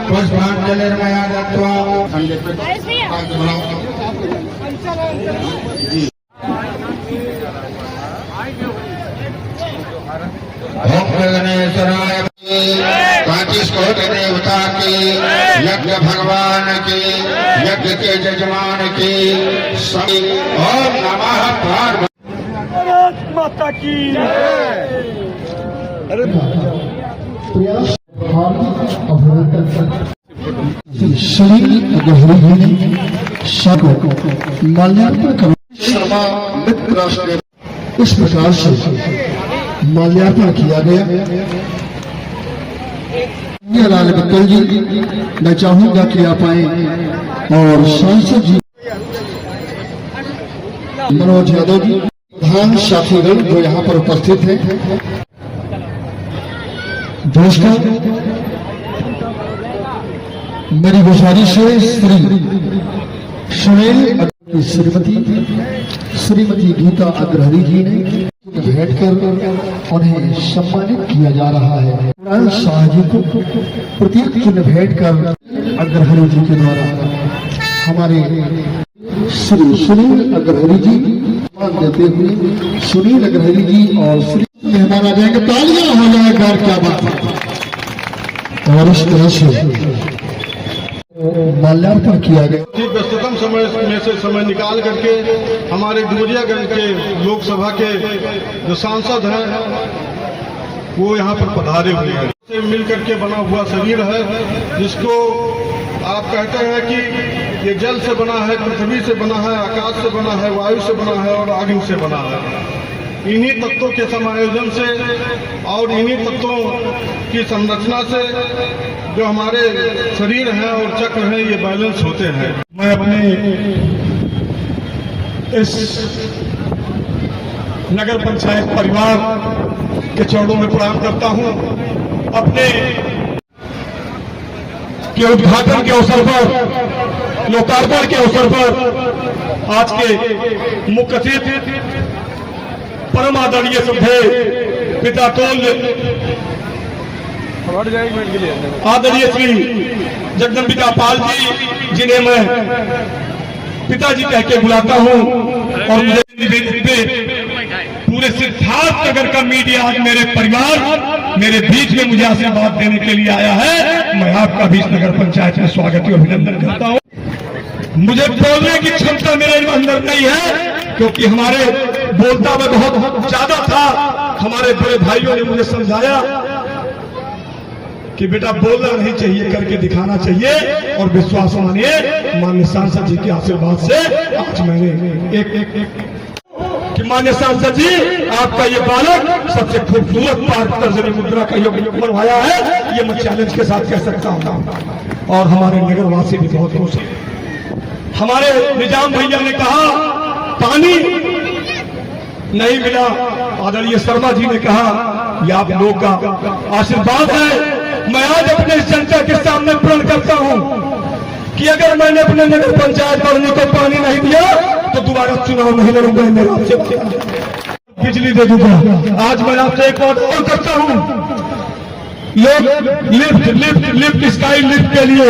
पुष्पांजलिर्मया दत्वा गणेशराय काचिस्कोट देवता की, यज्ञ भगवान की, यज्ञ के जजमान की सभी ओम नमः पार्वती माता की। श्री गहरी जी माल्यार्पण कर शर्मा मित्र राष्ट्र इस प्रकार से माल्यार्पण किया गया। लाल मित्तल जी, मैं चाहूंगा कि आप आए और सांसद जी मनोज यादव जी, प्रधान साथीगण जो यहाँ पर उपस्थित हैं। दोस्तों, मेरी गुजारिश है श्री सुनील श्रीमती गीता अग्रहरी जी ने बैठकर उन्हें सम्मानित किया जा रहा है। शाह जी को प्रतीक चिन्ह भेंटकर अग्रहरी जी के द्वारा हमारे श्री सुनील अग्रहरी जी मान देते हुए सुनील अग्रहरी जी और श्री मेहमान आ जाएंगे। तालियां हो जाए घर, क्या बात है। और इस तरह से माल्यार्पण किया गया। व्यस्ततम समय में से समय निकाल करके हमारे डुमरियागंज के लोकसभा के जो सांसद हैं वो यहाँ पर पधारे हुए हैं। से मिल करके बना हुआ शरीर है, जिसको आप कहते हैं कि ये जल से बना है, पृथ्वी से बना है, आकाश से बना है, वायु से बना है और अग्नि से बना है। इन्हीं तत्वों के समायोजन से और इन्हीं तत्वों की संरचना से जो हमारे शरीर हैं और चक्र हैं ये बैलेंस होते हैं। मैं अपने इस नगर पंचायत परिवार के चरणों में प्रणाम करता हूं। अपने के उद्घाटन के अवसर पर, लोकार्पण के अवसर पर आज के मुख्य अतिथि परम आदरणीय श्रद्धेय पिता तुल्य आदरणीय श्री जगदम्बिका पाल जी, जिन्हें मैं पिताजी कह के बुलाता हूं, और मुझे पूरे सिद्धार्थ नगर का मीडिया आज मेरे परिवार मेरे बीच में मुझे आशीर्वाद देने के लिए आया है। मैं आपका भी इस नगर पंचायत में स्वागत और अभिनंदन करता हूं। मुझे बोलने की क्षमता मेरे अंदर नहीं है, क्योंकि हमारे बोलता मैं बहुत ज्यादा था। हमारे बड़े भाइयों ने मुझे समझाया कि बेटा बोलना नहीं चाहिए, करके दिखाना चाहिए। और विश्वास मानिए, माननीय सांसद जी के आशीर्वाद से आज मैंने कि माननीय सांसद जी, आपका ये बालक सबसे खूबसूरत पार्क तर्जनी मुद्रा का योग बनवाया है, ये मैं चैलेंज के साथ कह सकता हूँ। और हमारे नगरवासी भी बहुत खुश हैं। हमारे निजाम भैया ने कहा पानी नहीं मिला, आदरणीय शर्मा जी ने कहा यह आप लोग का आशीर्वाद है। मैं आज अपने जनता के सामने प्रण करता हूं कि अगर मैंने अपने नगर पंचायत कॉलोनी को पानी नहीं दिया तो दोबारा चुनाव नहीं लड़ूंगा। मेरा आपसे बिजली दे दूंगा। आज मैं आपसे एक बात और करता हूं, लोग लिफ्ट स्काई लिफ्ट के लिए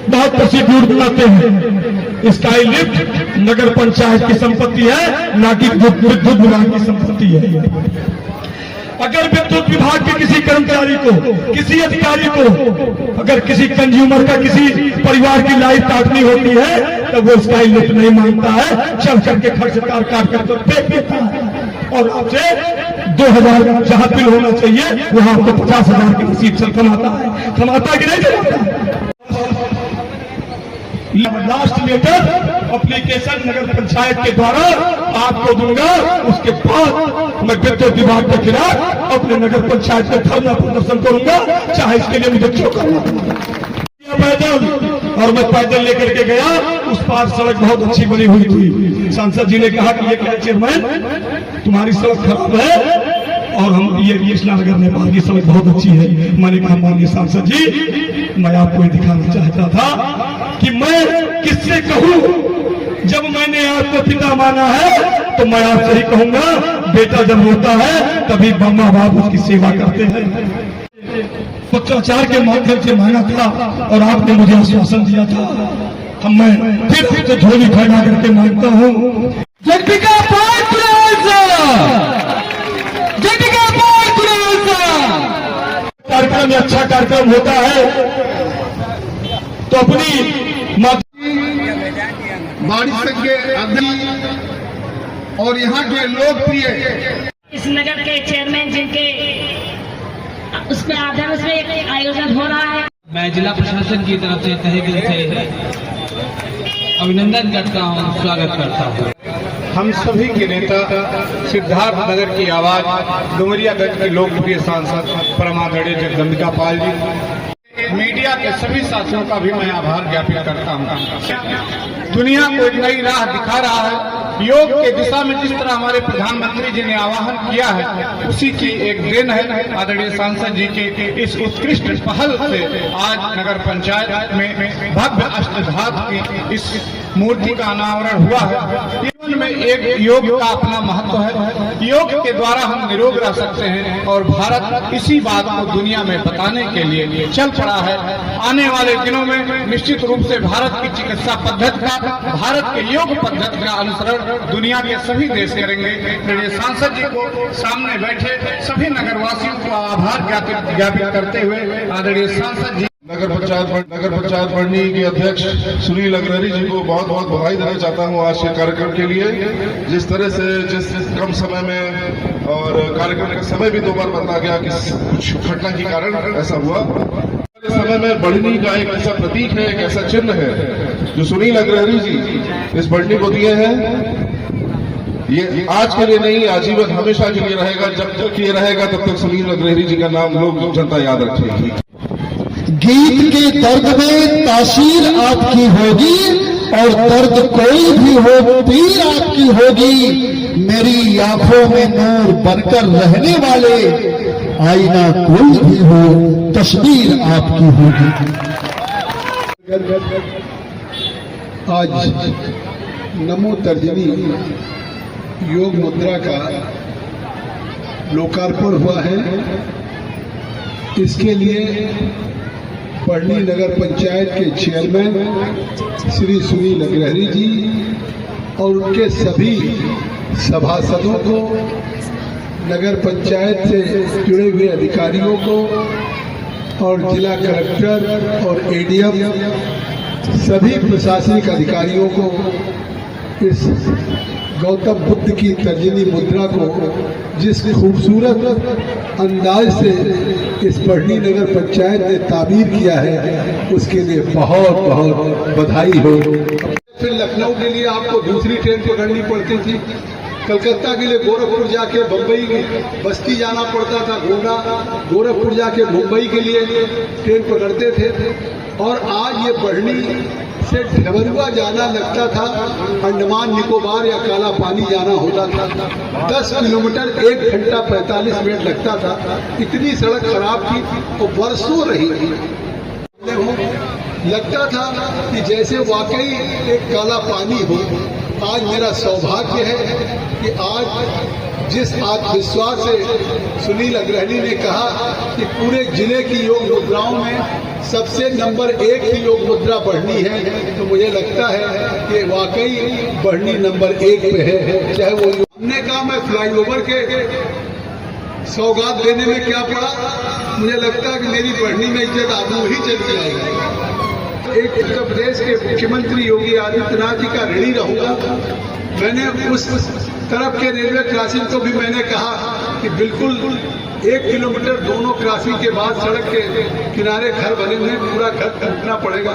बहुत प्रोसीड्यूर बनाते हैं। स्काई लिफ्ट नगर पंचायत की संपत्ति है, ना कि विद्युत विभाग की संपत्ति है। अगर विद्युत विभाग के किसी कर्मचारी को, किसी अधिकारी को, अगर किसी कंज्यूमर का, किसी परिवार की लाइट काटनी होती है तो वो स्काई लिफ्ट नहीं मांगता है, चल करके खर्च काट कर तो फेंक देता है। और आपसे 2000 जहां बिल होना चाहिए वहां आपको 50,000 की रसीद से कमाता है कि नहीं कमाता? लास्ट लेटर एप्लीकेशन नगर पंचायत के द्वारा आपको दूंगा। उसके बाद मैं विद्युत विभाग के खिलाफ अपने नगर पंचायत में धरना प्रदर्शन करूंगा, चाहे इसके लिए मुझे क्यों करना पैदल। और मैं पैदल लेकर के गया, उस पार सड़क बहुत अच्छी बनी हुई थी। सांसद जी ने कहा कि ये चेयरमैन तुम्हारी सड़क खराब है और हम ये नगर नेपाल की सड़क बहुत अच्छी है। मैंने कहा माननीय सांसद जी, मैं आपको ये दिखाना चाहता था कि मैं किससे कहूं जब मैंने आपको पिता माना है तो मैं आपसे ही कहूंगा, बेटा जब रोता है तभी माँ बाप उसकी सेवा करते हैं। पत्राचार के माध्यम से मांगा था और आपने मुझे आश्वासन दिया था। हम मैं फिर से झोली फैला करके मांगता हूँ, जगदिका कार्यक्रम में अच्छा कार्यक्रम होता है तो अपनी बारिश के अध्यक्ष और यहाँ के लोकप्रिय इस नगर के चेयरमैन जिनके उसमें आधार में एक आयोजन हो रहा है। मैं जिला प्रशासन की तरफ से तहे दिल से अभिनंदन करता हूँ, स्वागत करता हूँ। हम सभी के नेता सिद्धार्थ नगर की आवाज डुमरियागंज के लोकप्रिय सांसद परमादरणीय जगदम्बिका पाल जी, मीडिया के सभी साथियों का भी मैं आभार ज्ञापित करता हूँ। दुनिया को एक नई राह दिखा रहा है। योग के दिशा में जिस तरह हमारे प्रधानमंत्री जी ने आह्वान किया है, उसी की एक देन है आदरणीय सांसद जी के इस उत्कृष्ट पहल से आज नगर पंचायत में भव्य अष्टधातु की इस मूर्ति का अनावरण हुआ है। जीवन में एक योग का अपना महत्व है। योग के द्वारा हम निरोग रह सकते हैं और भारत इसी बात को दुनिया में बताने के लिए चल पड़ा है। आने वाले दिनों में निश्चित रूप से भारत की चिकित्सा पद्धति का, भारत के योग पद्धति का अनुसरण दुनिया के सभी देश करेंगे। मेरे सांसद जी को सामने बैठे सभी नगरवासियों को आभार ज्ञापित करते हुए आदरणीय सांसद जी नगर पंचायत बढ़नी के अध्यक्ष सुनील अग्रहरी जी को बहुत बहुत बधाई देना चाहता हूं आज के कार्यक्रम के लिए। जिस तरह से जिस कम समय में और कार्यक्रम का समय भी 2 बार बदला गया कि कुछ घटना के कारण ऐसा हुआ। समय में बढ़नी का एक ऐसा प्रतीक है, एक ऐसा चिन्ह है जो सुनील अग्रहरी जी इस बढ़नी को दिए हैं। ये आज के लिए नहीं, आजीवन हमेशा के लिए रहेगा। जब तक ये रहेगा तब तक सुनील अग्रहरी जी का नाम लोग जनता याद रखेगी। गीत के दर्द में तासीर आपकी होगी और दर्द कोई भी हो पीर आपकी होगी। मेरी आंखों में नूर बनकर रहने वाले आईना कोई भी हो तस्वीर आपकी होगी। आज नमो तर्जनी योग मुद्रा का लोकार्पण हुआ है। इसके लिए बढ़नी नगर पंचायत के चेयरमैन श्री सुनील अग्रहरी जी और उनके सभी सभासदों को, नगर पंचायत से जुड़े हुए अधिकारियों को और जिला कलेक्टर और एडीएम सभी प्रशासनिक अधिकारियों को इस गौतम बुद्ध की तर्जनी मुद्रा को जिस खूबसूरत अंदाज से इस बढ़नी नगर पंचायत ने ताबीर किया है उसके लिए बहुत बहुत बधाई हो। फिर लखनऊ के लिए आपको दूसरी ट्रेन पकड़नी पड़ती थी, कलकत्ता के लिए गोरखपुर जाके बम्बई बस्ती जाना पड़ता था, गोंडा गोरखपुर जाके मुंबई के लिए ट्रेन पकड़ते थे। और आज ये बढ़नी से ढबरुआ जाना लगता था, अंडमान निकोबार या काला पानी जाना होता था। 10 किलोमीटर 1 घंटा 45 मिनट लगता था। इतनी सड़क खराब थी और बरसों रही थी। लगता था कि जैसे वाकई एक काला पानी हो। आज मेरा सौभाग्य है कि आज जिस आत्मविश्वास से सुनील अग्रहरी ने कहा कि पूरे जिले की योग मुद्राओं में सबसे नंबर 1 की योग मुद्रा बढ़नी है, तो मुझे लगता है कि वाकई बढ़नी नंबर 1 पे है। चाहे वो हमने कहा मैं फ्लाईओवर के सौगात देने में क्या पड़ा, मुझे लगता है कि मेरी बढ़नी में इज्जत आबू ही चली जाएगी। एक उत्तर प्रदेश के मुख्यमंत्री योगी आदित्यनाथ जी का ऋणी रहूंगा। मैंने उस तरफ के रेलवे क्रॉसिंग को भी मैंने कहा कि बिल्कुल 1 किलोमीटर दोनों क्रॉसिंग के बाद सड़क के किनारे घर बने हुए, पूरा घर खरीदना पड़ेगा।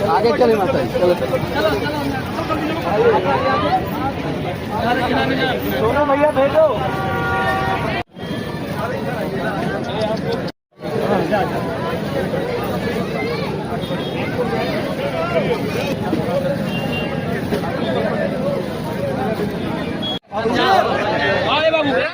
आगे चले माता जी, चलो। भैया